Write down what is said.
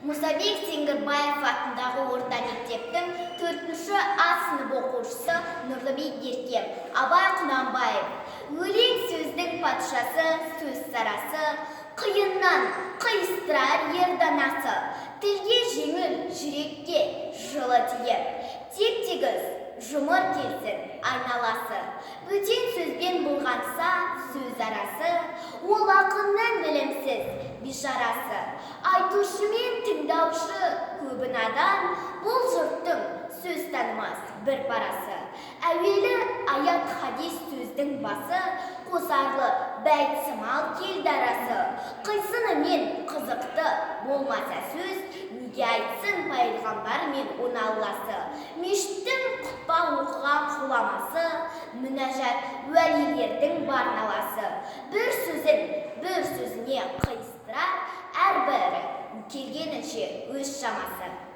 Мұсабек Сеңгірбаев атындағы орта мектептің 4-ші А сынып оқушысы Нұрлыбек Еркем. Абай Құнанбаев. Өлең сөздің патшасы, сөз сарасы, қиыннан қиыстырар ер данасы, тілге жеңіл, жүрекке жылы тиер. Теп-тегіс жұмыр келсін айналасы. Бөтен сөзбен болғанса сөз арасы, ол ақынның білімсіз бишарасы. Айтушы мен тыңдаушы көбі надан, бұл жұрттың сөз танымас бір парасы. Әуелі аят хадис сөздің басы, қосарлы бәйт-сымал келді арасы. Қисыны мен қызықты болмаса сөз, неге айтсын пайғамбар мен он алласы. Мешіттің құтпа оқыған құламасы, мүнәжат уәлилердің бар наласы. Бір сөзіне қиыстырар, әрбірі келгенінше өз шамасы.